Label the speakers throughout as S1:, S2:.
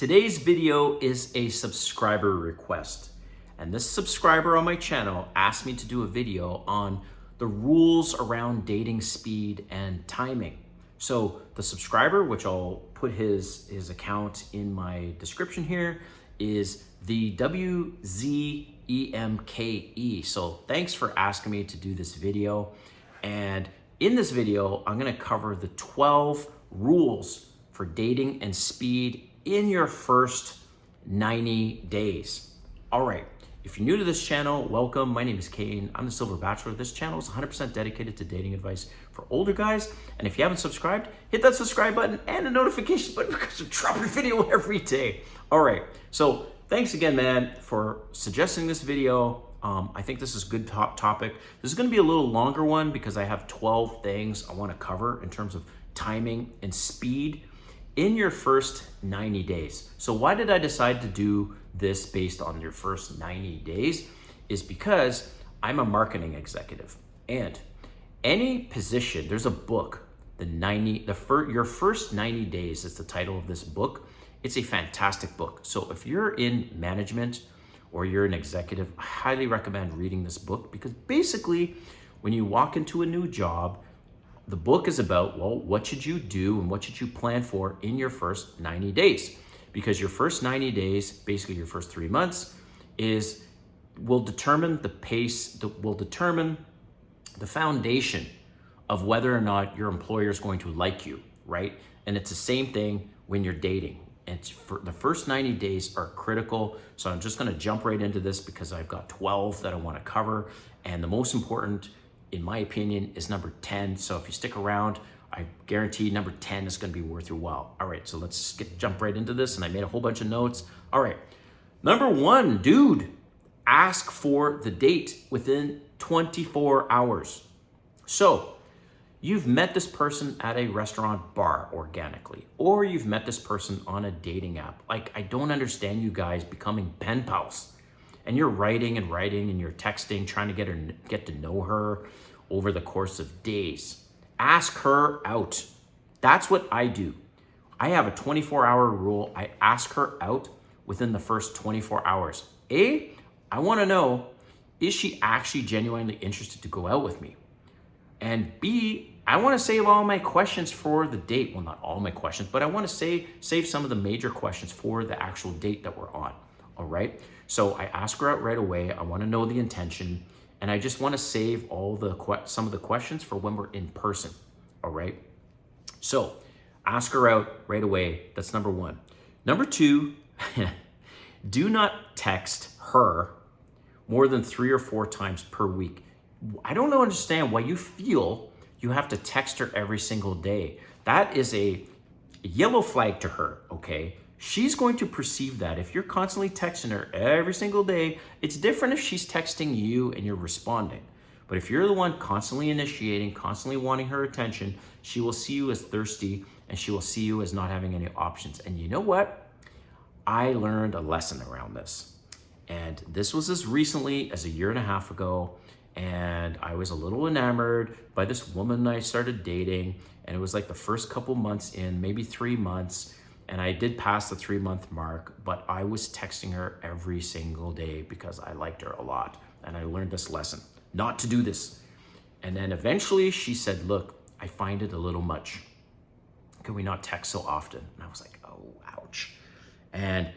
S1: Today's video is a subscriber request, and this subscriber on my channel asked me to do a video on the rules around dating speed and timing. So the subscriber, which I'll put his account in my description here, is the WZEMKE. So thanks for asking me to do this video. And in this video, I'm gonna cover the 12 rules for dating and speed in your first 90 days. All right, if you're new to this channel, welcome. My name is Kane. I'm the Silver Bachelor. This channel is 100% dedicated to dating advice for older guys. And if you haven't subscribed, hit that subscribe button and the notification button because I drop a video every day. All right, so thanks again, man, for suggesting this video. I think this is a good topic. This is gonna be a little longer one because I have 12 things I wanna cover in terms of timing and speed in your first 90 days. So why did I decide to do this based on your first 90 days? Is because I'm a marketing executive, and any position, there's a book, your first 90 days is the title of this book. It's a fantastic book. So if you're in management or you're an executive, I highly recommend reading this book because basically when you walk into a new job, the book is about, well, what should you do and what should you plan for in your first 90 days? Because your first 90 days, basically your first 3 months, will determine the pace, will determine the foundation of whether or not your employer is going to like you, right? And it's the same thing when you're dating. And for the first 90 days are critical. So I'm just gonna jump right into this because I've got 12 that I wanna cover. And the most important, in my opinion, is number 10. So if you stick around, I guarantee number 10 is gonna be worth your while. All right, so let's jump right into this. And I made a whole bunch of notes. All right, number 1, dude, ask for the date within 24 hours. So you've met this person at a restaurant bar organically, or you've met this person on a dating app. Like, I don't understand you guys becoming pen pals. And you're writing and you're texting, trying to get to know her over the course of days. Ask her out. That's what I do. I have a 24-hour rule. I ask her out within the first 24 hours. A, I want to know, is she actually genuinely interested to go out with me? And B, I want to save all my questions for the date. Well, not all my questions, but I want to save some of the major questions for the actual date that we're on. All right. So I ask her out right away. I want to know the intention, and I just want to save some of the questions for when we're in person. All right. So ask her out right away. That's number 1. Number 2, do not text her more than 3 or 4 times per week. I don't understand why you feel you have to text her every single day. That is a yellow flag to her. Okay. She's going to perceive that. If you're constantly texting her every single day, it's different if she's texting you and you're responding. But if you're the one constantly initiating, constantly wanting her attention, she will see you as thirsty and she will see you as not having any options. And you know what? I learned a lesson around this. And this was as recently as 1.5 years ago. And I was a little enamored by this woman I started dating. And it was like the first couple months in, maybe 3 months. And I did pass the 3-month mark, but I was texting her every single day because I liked her a lot. And I learned this lesson, not to do this. And then eventually she said, look, I find it a little much. Can we not text so often? And I was like, oh, ouch. And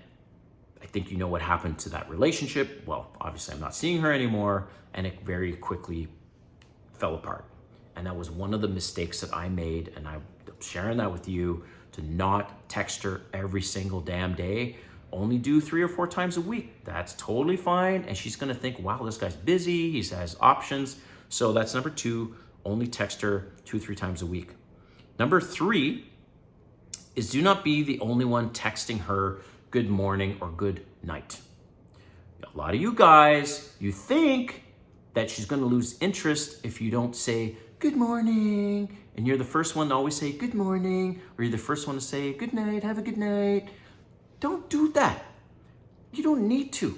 S1: I think you know what happened to that relationship. Well, obviously I'm not seeing her anymore, and it very quickly fell apart. And that was one of the mistakes that I made, and I'm sharing that with you, to not text her every single damn day. Only do 3 or 4 times a week. That's totally fine. And she's gonna think, wow, this guy's busy, he has options. So that's number 2, only text her 2 or 3 times a week. Number 3 is do not be the only one texting her good morning or good night. A lot of you guys, you think that she's gonna lose interest if you don't say good morning, and you're the first one to always say good morning, or you're the first one to say good night, have a good night. Don't do that. You don't need to.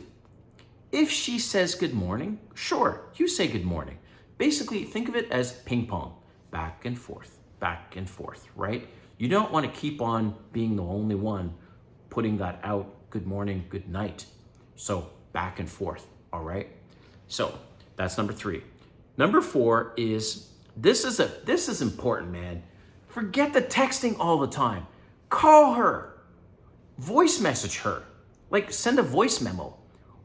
S1: If she says good morning, sure, you say good morning. Basically, think of it as ping pong, back and forth, right? You don't want to keep on being the only one putting that out, good morning, good night. So back and forth, all right? So that's number 3. Number 4 is, this is important, man. Forget the texting all the time. Call her, voice message her, like send a voice memo,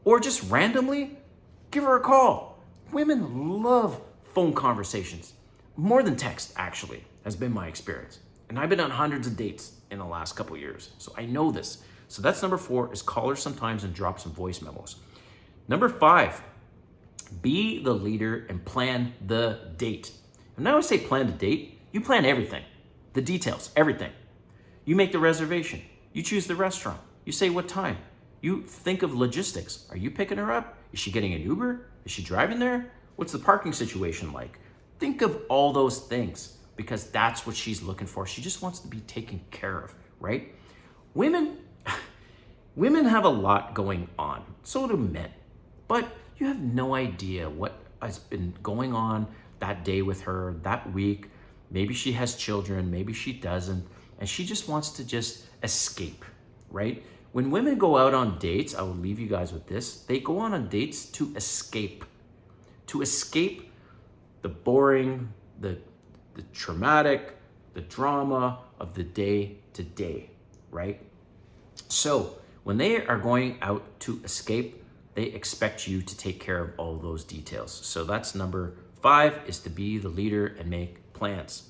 S1: or just randomly give her a call. Women love phone conversations. More than text, actually, has been my experience. And I've been on hundreds of dates in the last couple of years, so I know this. So that's number 4, is call her sometimes and drop some voice memos. Number 5, be the leader and plan the date. And now I say plan the date, you plan everything, the details, everything. You make the reservation, you choose the restaurant, you say what time, you think of logistics. Are you picking her up? Is she getting an Uber? Is she driving there? What's the parking situation like? Think of all those things, because that's what she's looking for. She just wants to be taken care of, right? Women have a lot going on, so do men, but you have no idea what has been going on that day with her, that week. Maybe she has children, maybe she doesn't, and she just wants to just escape, right? When women go out on dates, I will leave you guys with this, they go on dates to escape the boring, the traumatic, the drama of the day to day, right? So when they are going out to escape, they expect you to take care of all those details. So that's number 5, is to be the leader and make plans.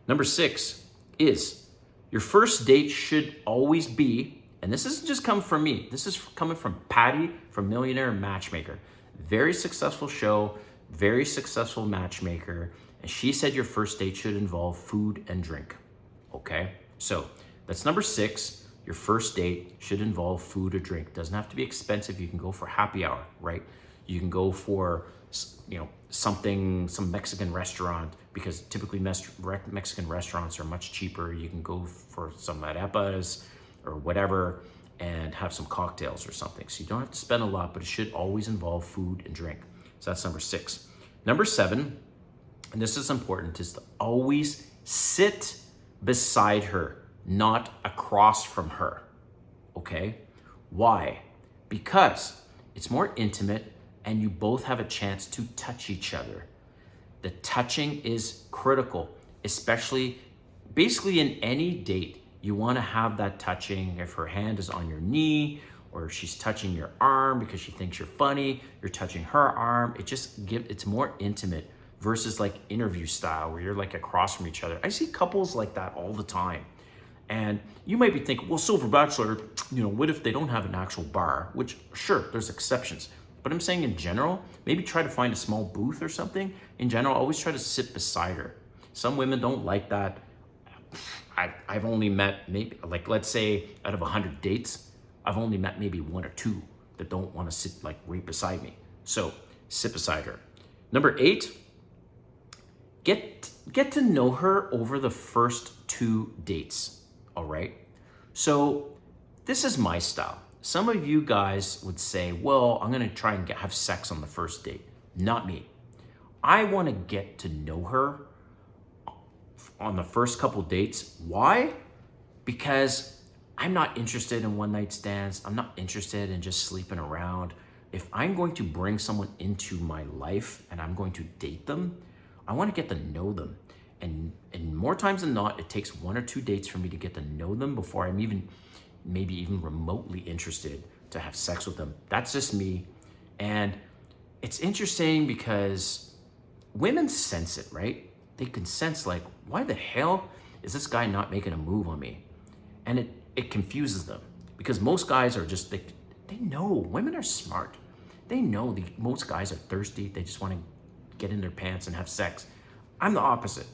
S1: Number 6 is your first date should always be, and this isn't just coming from me, this is coming from Patty from Millionaire Matchmaker. Very successful show, very successful matchmaker. And she said your first date should involve food and drink, okay? So that's number 6. Your first date should involve food or drink. Doesn't have to be expensive. You can go for happy hour, right? You can go for, some Mexican restaurant, because typically Mexican restaurants are much cheaper. You can go for some arepas or whatever and have some cocktails or something. So you don't have to spend a lot, but it should always involve food and drink. So that's number 6. Number 7, and this is important, is to always sit beside her, not across from her, okay? Why? Because it's more intimate and you both have a chance to touch each other. The touching is critical, basically in any date, you wanna have that touching. If her hand is on your knee, or she's touching your arm because she thinks you're funny, you're touching her arm, it's more intimate versus like interview style where you're like across from each other. I see couples like that all the time. And you might be thinking, well, Silver Bachelor, what if they don't have an actual bar? Which, sure, there's exceptions. But I'm saying in general, maybe try to find a small booth or something. In general, always try to sit beside her. Some women don't like that. I've only met maybe, like, let's say out of 100 dates, I've only met maybe 1 or 2 that don't want to sit like right beside me. So sit beside her. Number 8, get to know her over the first 2 dates. All right. So this is my style. Some of you guys would say, well, I'm going to try and have sex on the first date. Not me. I want to get to know her on the first couple dates. Why? Because I'm not interested in one night stands. I'm not interested in just sleeping around. If I'm going to bring someone into my life and I'm going to date them, I want to get to know them. And more times than not, it takes 1 or 2 dates for me to get to know them before I'm maybe even remotely interested to have sex with them. That's just me. And it's interesting because women sense it, right? They can sense like, why the hell is this guy not making a move on me? And it confuses them because most guys are just, they know, women are smart. They know most guys are thirsty. They just want to get in their pants and have sex. I'm the opposite.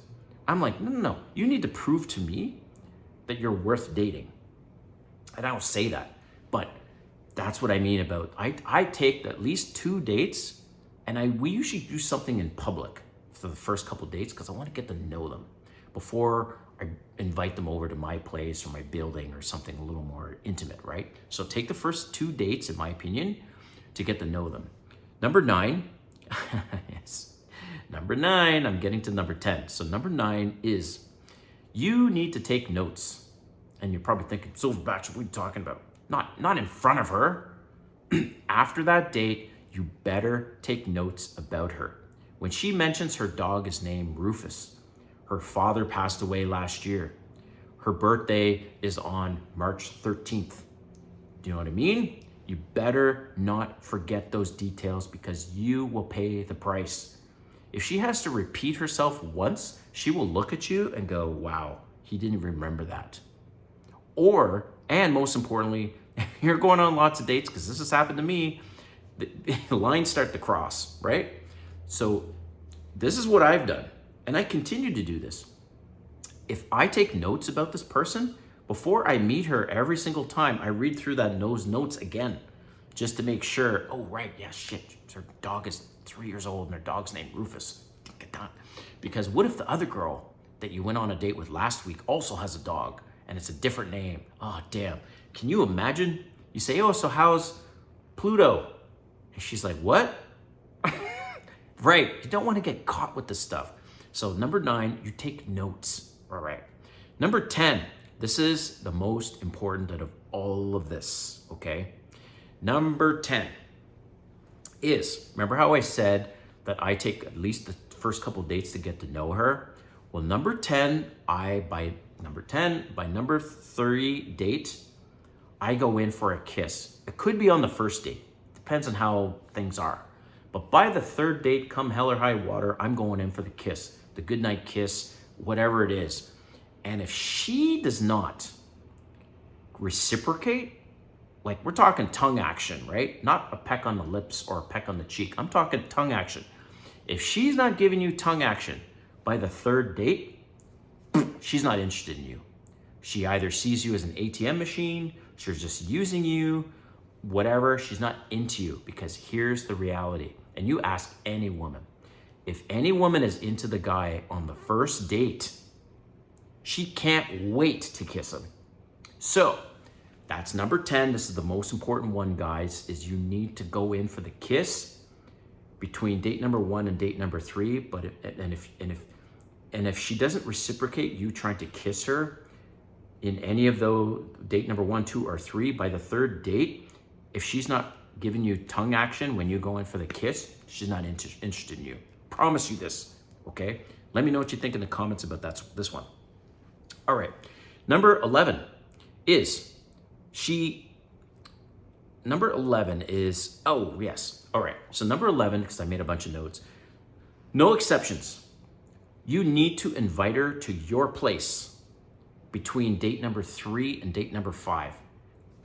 S1: I'm like, no, you need to prove to me that you're worth dating. And I don't say that, but that's what I mean about, I take at least 2 dates and we usually do something in public for the first couple dates because I want to get to know them before I invite them over to my place or my building or something a little more intimate, right? So take the first 2 dates, in my opinion, to get to know them. Number 9, yes. Number 9, I'm getting to number 10. So number 9 is you need to take notes. And you're probably thinking, Silver Bachelor, what are you talking about? not in front of her. After that date, you better take notes about her. When she mentions her dog is named Rufus, her father passed away last year, her birthday is on March 13th. Do you know what I mean? You better not forget those details because you will pay the price. If she has to repeat herself once, she will look at you and go, wow, he didn't remember that. Or, and most importantly, you're going on lots of dates, because this has happened to me, the lines start to cross, right? So this is what I've done, and I continue to do this. If I take notes about this person, before I meet her every single time, I read through those notes again, just to make sure, oh, right, yeah, shit, her dog is 3 years old and her dog's named Rufus. Get that. Because what if the other girl that you went on a date with last week also has a dog and it's a different name? Oh, damn. Can you imagine? You say, oh, so how's Pluto? And she's like, what? Right, you don't want to get caught with this stuff. So number 9, you take notes, all right. Number 10, this is the most important out of all of this, okay? Number 10 is, remember how I said that I take at least the first couple of dates to get to know her? Well, number 10, by number 3 date, I go in for a kiss. It could be on the first date, depends on how things are. But by the 3rd date, come hell or high water, I'm going in for the kiss, the goodnight kiss, whatever it is. And if she does not reciprocate, like we're talking tongue action, right? Not a peck on the lips or a peck on the cheek. I'm talking tongue action. If she's not giving you tongue action by the 3rd date, she's not interested in you. She either sees you as an ATM machine, she's just using you, whatever, she's not into you. Because here's the reality, and you ask any woman, if any woman is into the guy on the first date, she can't wait to kiss him. So that's number 10. This is the most important one, guys, is you need to go in for the kiss between date number 1 and date number 3. But if she doesn't reciprocate you trying to kiss her in any of those date number 1, 2, or 3, by the 3rd date, if she's not giving you tongue action when you go in for the kiss, she's not interested in you. Promise you this, okay? Let me know what you think in the comments about this one. All right, number 11 is oh yes, all right. So number 11, because I made a bunch of notes, no exceptions. You need to invite her to your place between date number 3 and date number 5.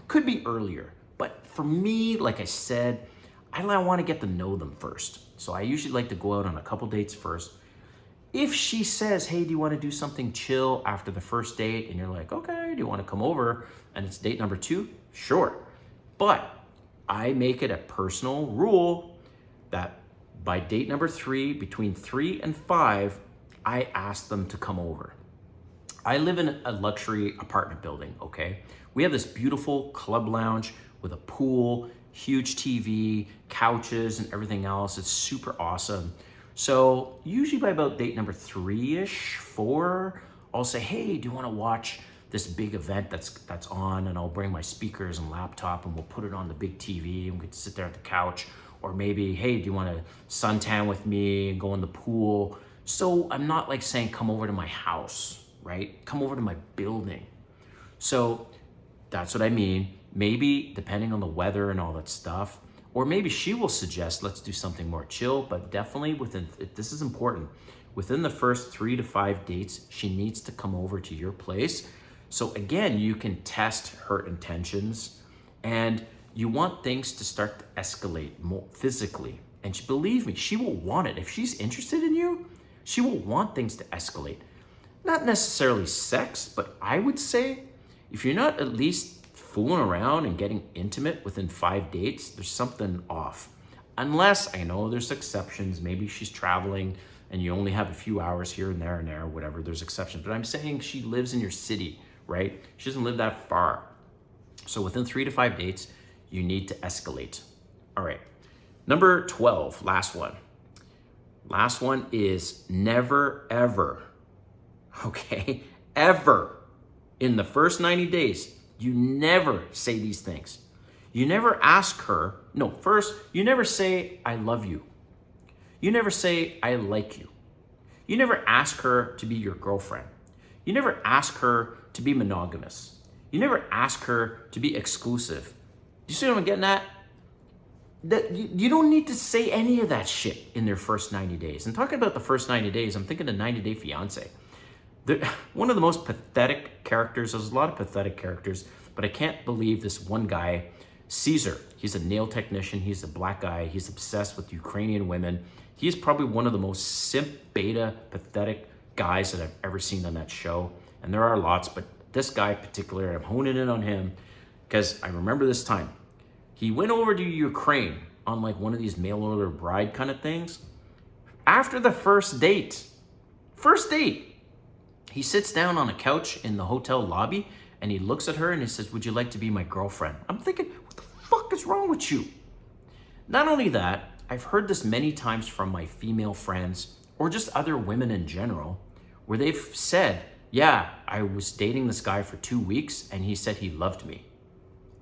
S1: Could be earlier, but for me, like I said, I want to get to know them first. So I usually like to go out on a couple dates first. If she says, hey, do you want to do something chill after the first date? And you're like, okay, do you want to come over? And it's date number 2? Sure. But I make it a personal rule that by date number 3, between 3 and 5, I ask them to come over. I live in a luxury apartment building, okay? We have this beautiful club lounge with a pool, huge TV, couches, and everything else. It's super awesome. So usually by about date number 3-ish, 4, I'll say, hey, do you want to watch this big event that's on? And I'll bring my speakers and laptop and we'll put it on the big TV and we can sit there at the couch. Or maybe, hey, do you want to suntan with me and go in the pool? So I'm not like saying, come over to my house, right? Come over to my building. So that's what I mean. Maybe depending on the weather and all that stuff, or maybe she will suggest, let's do something more chill, but definitely this is important. Within the first 3 to 5 dates, she needs to come over to your place. So again, you can test her intentions and you want things to start to escalate more physically. And believe me, she will want it. If she's interested in you, she will want things to escalate. Not necessarily sex, but I would say if you're not at least fooling around and getting intimate within 5 dates, there's something off. Unless, I know there's exceptions, maybe she's traveling and you only have a few hours here and there, whatever, there's exceptions. But I'm saying she lives in your city, right? She doesn't live that far. So within 3 to 5 dates, you need to escalate. All right, number 12, last one. Last one is never, ever, okay, ever in the first 90 days, You never say these things. You never ask her, no, first, you never say, I love you. You never say, I like you. You never ask her to be your girlfriend. You never ask her to be monogamous. You never ask her to be exclusive. You see what I'm getting at? That you don't need to say any of that shit in their first 90 days. And talking about the first 90 days, I'm thinking of 90 Day Fiance. One of the most pathetic characters, there's a lot of pathetic characters, but I can't believe this one guy, Caesar. He's a nail technician. He's a black guy. He's obsessed with Ukrainian women. He's probably one of the most simp, beta, pathetic guys that I've ever seen on that show. And there are lots, but this guy in particular, I'm honing in on him because I remember this time. He went over to Ukraine on like one of these mail order bride kind of things. After the first date, he sits down on a couch in the hotel lobby and he looks at her and he says, would you like to be my girlfriend? I'm thinking, what the fuck is wrong with you? Not only that, I've heard this many times from my female friends or just other women in general, where they've said, yeah, I was dating this guy for 2 weeks and he said he loved me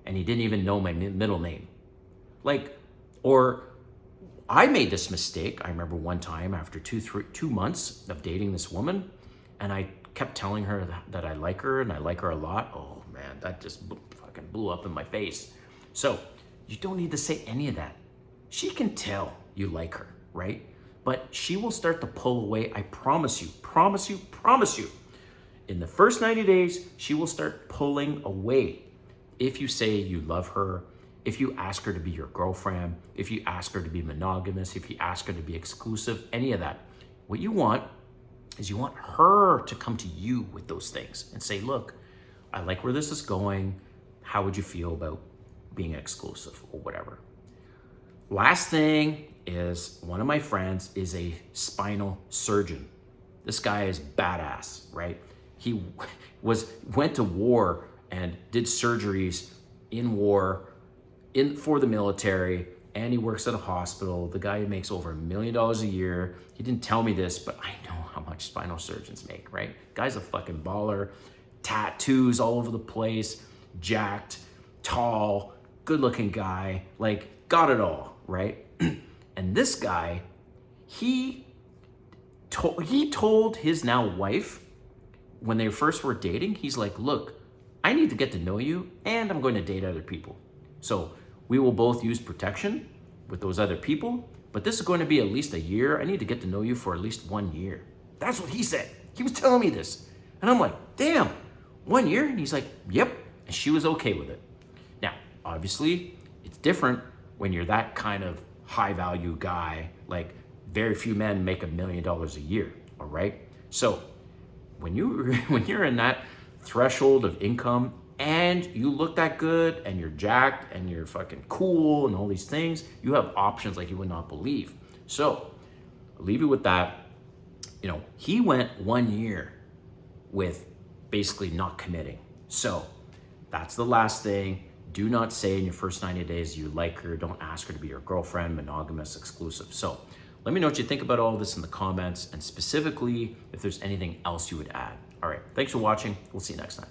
S1: and he didn't even know my middle name. Like, or I made this mistake. I remember one time after 2 months of dating this woman, and I kept telling her that I like her and I like her a lot. Oh man, that just fucking blew up in my face. So you don't need to say any of that. She can tell you like her, right? But she will start to pull away. I promise you, promise you, promise you. In the first 90 days, she will start pulling away. If you say you love her, if you ask her to be your girlfriend, if you ask her to be monogamous, if you ask her to be exclusive, any of that. What you want is you want her to come to you with those things and say, look, I like where this is going. How would you feel about being exclusive or whatever? Last thing is, one of my friends is a spinal surgeon. This guy is badass, right? He went to war and did surgeries in war for the military, and he works at a hospital. The guy makes over $1 million a year. He didn't tell me this, but I know how much spinal surgeons make, right? Guy's a fucking baller. Tattoos all over the place, jacked, tall, good-looking guy, like got it all, right? And this guy, he told his now wife when they first were dating, he's like, look, I need to get to know you and I'm going to date other people. So we will both use protection with those other people, but this is going to be at least a year. I need to get to know you for at least 1 year. That's what he said. He was telling me this. And I'm like, damn, 1 year? And he's like, yep. And she was okay with it. Now, obviously, it's different when you're that kind of high value guy. Like, very few men make $1 million a year, all right? So when you're in that threshold of income and you look that good and you're jacked and you're fucking cool and all these things, you have options like you would not believe. So I'll leave you with that. You know, he went 1 year with basically not committing. So that's the last thing. Do not say in your first 90 days you like her. Don't ask her to be your girlfriend, monogamous, exclusive. So let me know what you think about all this in the comments, and specifically if there's anything else you would add. All right, thanks for watching. We'll see you next time.